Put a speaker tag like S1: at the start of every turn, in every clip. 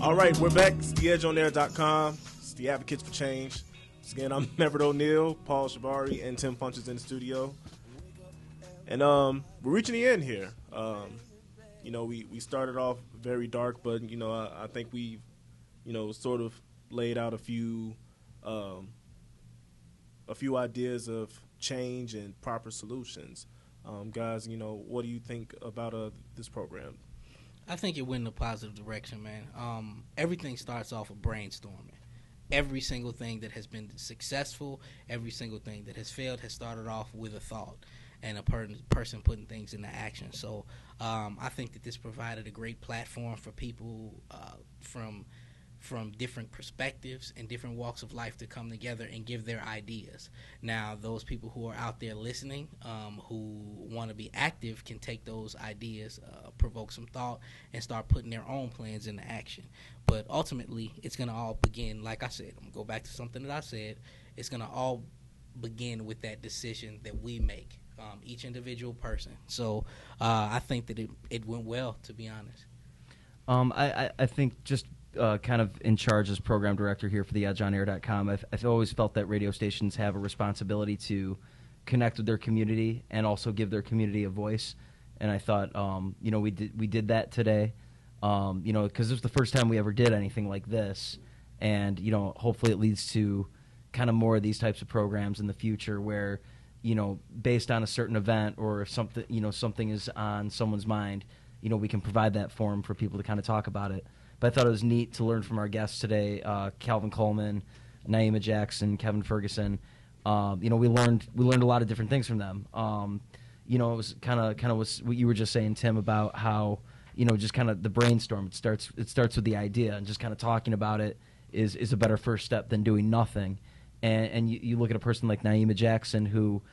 S1: All right, we're back. It's theedgeonair.com. It's the Advocates for Change. Once again, I'm Everett O'Neill, Paul Shabari, and Tim Funches in the studio. And we're reaching the end here. We started off very dark, but, I think we've, sort of laid out a few ideas of change and proper solutions. Guys, what do you think about this program?
S2: I think it went in a positive direction, man. Everything starts off with brainstorming. Every single thing that has been successful, every single thing that has failed has started off with a thought and a person putting things into action. So I think that this provided a great platform for people from different perspectives and different walks of life to come together and give their ideas. Now, those people who are out there listening, who want to be active, can take those ideas, provoke some thought, and start putting their own plans into action. But ultimately, it's going to all begin, like I said, I'm going to go back to something that I said, it's going to all begin with that decision that we make, each individual person. So I think that it went well, to be honest.
S3: I think just kind of in charge as program director here for the EdgeOnAir.com, I've always felt that radio stations have a responsibility to connect with their community and also give their community a voice. And I thought, we did that today, because it was the first time we ever did anything like this. And, hopefully it leads to kind of more of these types of programs in the future where, based on a certain event or if something is on someone's mind, we can provide that forum for people to kind of talk about it. But I thought it was neat to learn from our guests today, Calvin Coleman, Naima Jackson, Kevin Ferguson. We learned a lot of different things from them. It was kind of what you were just saying, Tim, about how just kind of the brainstorm. It starts with the idea, and just kind of talking about it is a better first step than doing nothing. And you look at a person like Naima Jackson, who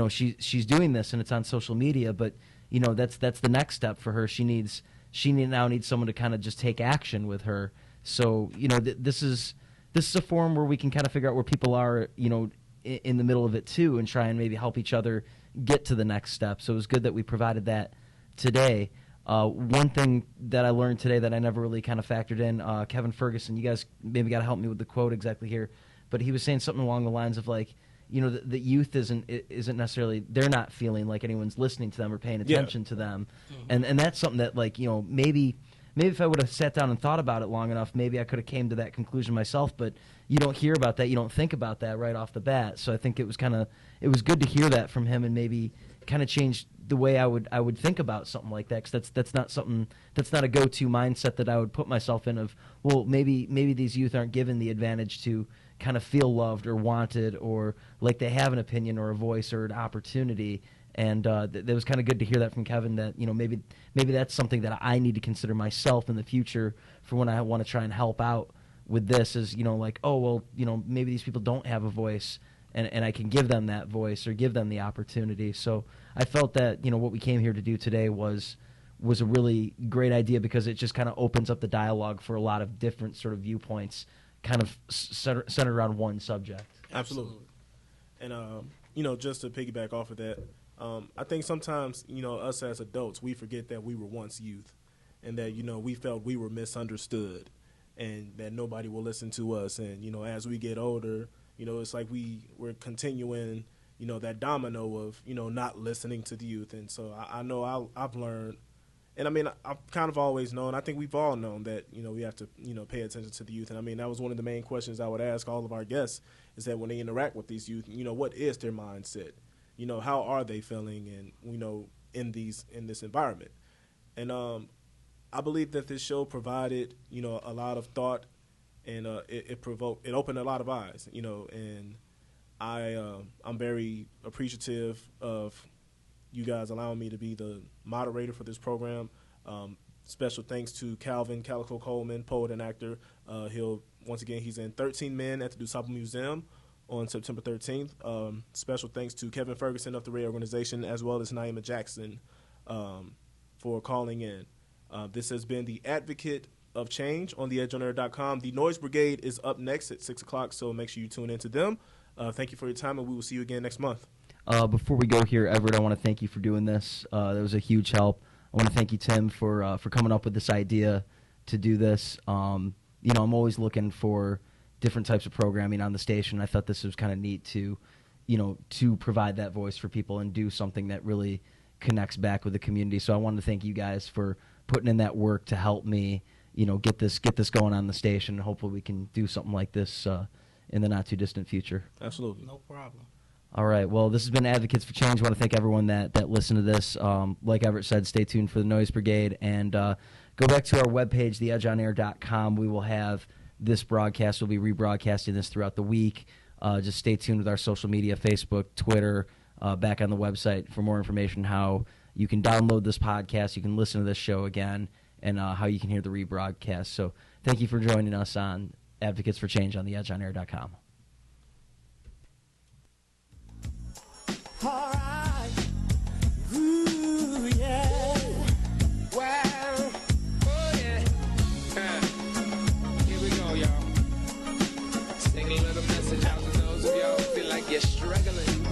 S3: she's doing this and it's on social media, but that's the next step for her. She now needs someone to kind of just take action with her. So, this is a forum where we can kind of figure out where people are, in the middle of it too, and try and maybe help each other get to the next step. So it was good that we provided that today. One thing that I learned today that I never really kind of factored in, Kevin Ferguson, you guys maybe got to help me with the quote exactly here, but he was saying something along the lines of like, the youth isn't necessarily, they're not feeling like anyone's listening to them or paying attention to them. Mm-hmm. And that's something that, like, maybe if I would have sat down and thought about it long enough, maybe I could have came to that conclusion myself, but you don't hear about that, you don't think about that right off the bat. So I think it was good to hear that from him and maybe kind of change the way I would think about something like that, because that's not a go-to mindset that I would put myself in of, well, maybe these youth aren't given the advantage to kind of feel loved or wanted or like they have an opinion or a voice or an opportunity. And that was kind of good to hear that from Kevin, that maybe that's something that I need to consider myself in the future for when I want to try and help out with this is, like, oh, well, maybe these people don't have a voice and I can give them that voice or give them the opportunity. So I felt that, what we came here to do today was a really great idea, because it just kind of opens up the dialogue for a lot of different sort of viewpoints kind of centered around one subject.
S1: Absolutely. And, just to piggyback off of that, I think sometimes, us as adults, we forget that we were once youth and that, we felt we were misunderstood and that nobody will listen to us. And, as we get older, it's like we're continuing, that domino of, not listening to the youth. And so I know I've learned, and I mean, I've kind of always known, I think we've all known that, we have to, pay attention to the youth. And I mean, that was one of the main questions I would ask all of our guests, is that when they interact with these youth, what is their mindset? How are they feeling and, in this environment? And I believe that this show provided, a lot of thought, and it opened a lot of eyes, and I'm very appreciative of you guys allowing me to be the moderator for this program. Special thanks to Calvin Calico Coleman, poet and actor. He's in 13 Men at the DuSable Museum on September 13th. Special thanks to Kevin Ferguson of the Ray Organization, as well as Naima Jackson for calling in. This has been the Advocate of Change on theedgeonair.com. The Noise Brigade is up next at 6 o'clock, so make sure you tune in to them. Thank you for your time, and we will see you again next month.
S3: Before we go here, Everett, I want to thank you for doing this. That was a huge help. I want to thank you, Tim, for coming up with this idea to do this. I'm always looking for different types of programming on the station. I thought this was kind of neat to provide that voice for people and do something that really connects back with the community. So I wanted to thank you guys for putting in that work to help me, get this going on the station. Hopefully we can do something like this in the not too distant future.
S1: Absolutely.
S2: No problem.
S3: All right. Well, this has been Advocates for Change. I want to thank everyone that listened to this. Like Everett said, stay tuned for the Noise Brigade. And go back to our webpage, theedgeonair.com. We will have this broadcast. We'll be rebroadcasting this throughout the week. Just stay tuned with our social media, Facebook, Twitter, back on the website for more information, how you can download this podcast, you can listen to this show again, and how you can hear the rebroadcast. So thank you for joining us on Advocates for Change on theedgeonair.com.
S4: All right. Ooh, yeah.
S5: Wow. Oh, yeah. Here we go, y'all. Sing a little message out to those of y'all who feel like you're struggling.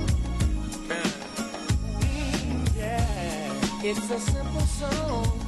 S4: Yeah. It's a simple song.